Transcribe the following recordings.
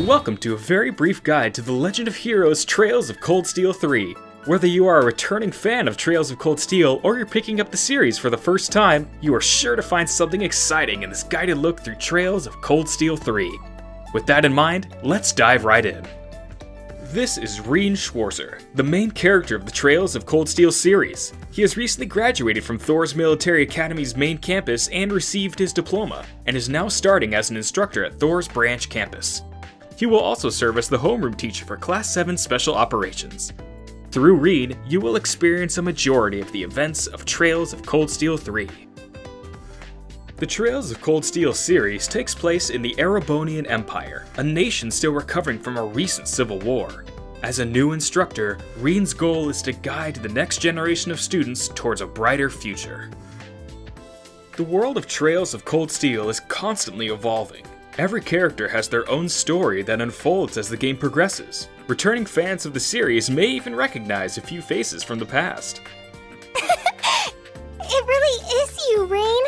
Welcome to a very brief guide to the Legend of Heroes Trails of Cold Steel 3. Whether you are a returning fan of Trails of Cold Steel or you're picking up the series for the first time, you are sure to find something exciting in this guided look through Trails of Cold Steel 3. With that in mind, let's dive right in. This is Rean Schwarzer, the main character of the Trails of Cold Steel series. He has recently graduated from Thors Military Academy's main campus and received his diploma, and is now starting as an instructor at Thors Branch campus. He will also serve as the homeroom teacher for Class 7 Special Operations. Through Rean, you will experience a majority of the events of Trails of Cold Steel 3. The Trails of Cold Steel series takes place in the Erebonian Empire, a nation still recovering from a recent civil war. As a new instructor, Rean's goal is to guide the next generation of students towards a brighter future. The world of Trails of Cold Steel is constantly evolving. Every character has their own story that unfolds as the game progresses. Returning fans of the series may even recognize a few faces from the past. It really is you, Rean!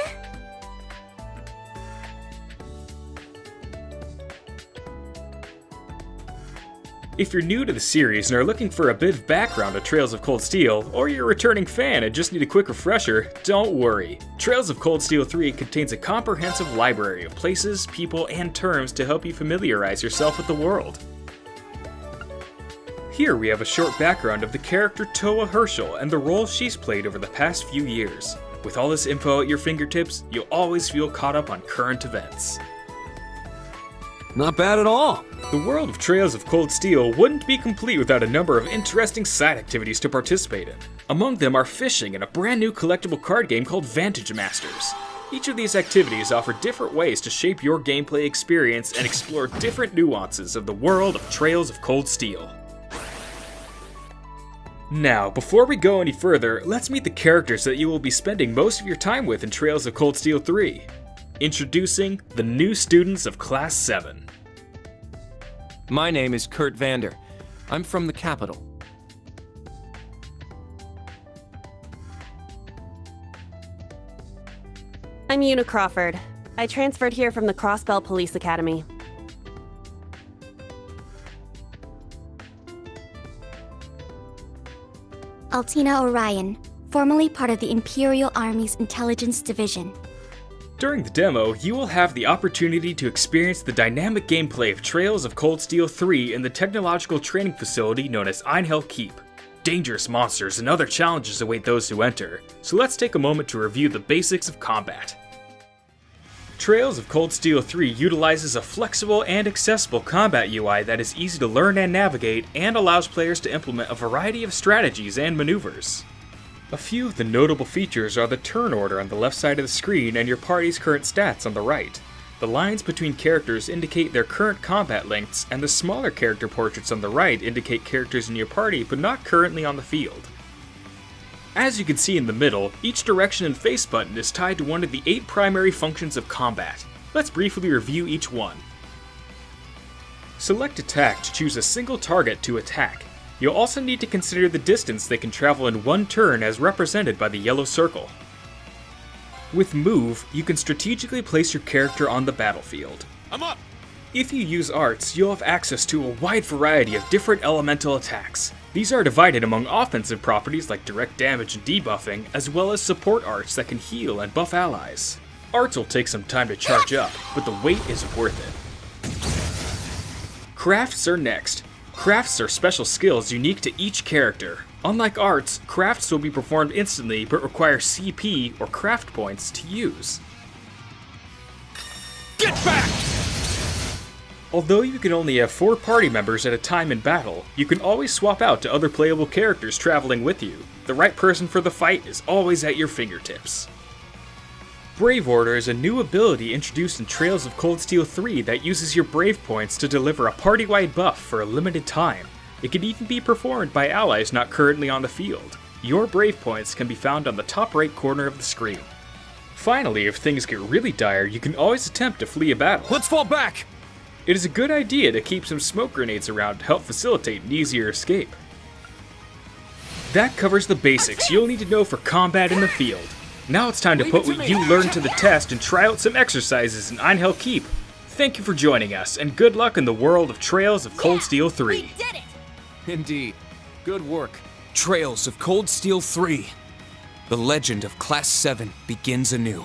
If you're new to the series and are looking for a bit of background on Trails of Cold Steel, or you're a returning fan and just need a quick refresher, don't worry. Trails of Cold Steel 3 contains a comprehensive library of places, people, and terms to help you familiarize yourself with the world. Here we have a short background of the character Toa Herschel and the role she's played over the past few years. With all this info at your fingertips, you'll always feel caught up on current events. Not bad at all. The world of Trails of Cold Steel wouldn't be complete without a number of interesting side activities to participate in. Among them are fishing and a brand new collectible card game called Vantage Masters. Each of these activities offer different ways to shape your gameplay experience and explore different nuances of the world of Trails of Cold Steel. Now, before we go any further, let's meet the characters that you will be spending most of your time with in Trails of Cold Steel 3. Introducing the new students of Class 7. My name is Kurt Vander. I'm from the capital. I'm Una Crawford. I transferred here from the Crossbell Police Academy. Altina Orion, formerly part of the Imperial Army's Intelligence Division. During the demo, you will have the opportunity to experience the dynamic gameplay of Trails of Cold Steel 3 in the technological training facility known as Einhell Keep. Dangerous monsters and other challenges await those who enter, so let's take a moment to review the basics of combat. Trails of Cold Steel 3 utilizes a flexible and accessible combat UI that is easy to learn and navigate, and allows players to implement a variety of strategies and maneuvers. A few of the notable features are the turn order on the left side of the screen and your party's current stats on the right. The lines between characters indicate their current combat lengths, and the smaller character portraits on the right indicate characters in your party but not currently on the field. As you can see in the middle, each direction and face button is tied to one of the 8 primary functions of combat. Let's briefly review each one. Select Attack to choose a single target to attack. You'll also need to consider the distance they can travel in one turn as represented by the yellow circle. With Move, you can strategically place your character on the battlefield. I'm up! If you use arts, you'll have access to a wide variety of different elemental attacks. These are divided among offensive properties like direct damage and debuffing, as well as support arts that can heal and buff allies. Arts will take some time to charge up, but the wait is worth it. Crafts are next. Crafts are special skills unique to each character. Unlike arts, crafts will be performed instantly but require CP or craft points to use. Get back! Although you can only have 4 party members at a time in battle, you can always swap out to other playable characters traveling with you. The right person for the fight is always at your fingertips. Brave Order is a new ability introduced in Trails of Cold Steel 3 that uses your Brave points to deliver a party-wide buff for a limited time. It can even be performed by allies not currently on the field. Your Brave points can be found on the top right corner of the screen. Finally, if things get really dire, you can always attempt to flee a battle. Let's fall back! It is a good idea to keep some smoke grenades around to help facilitate an easier escape. That covers the basics you'll need to know for combat in the field. Now it's time to put what you learned to the test and try out some exercises in Einhell Keep. Thank you for joining us, and good luck in the world of Trails of Cold Steel 3. We did it! Indeed. Good work. Trails of Cold Steel 3. The legend of Class 7 begins anew.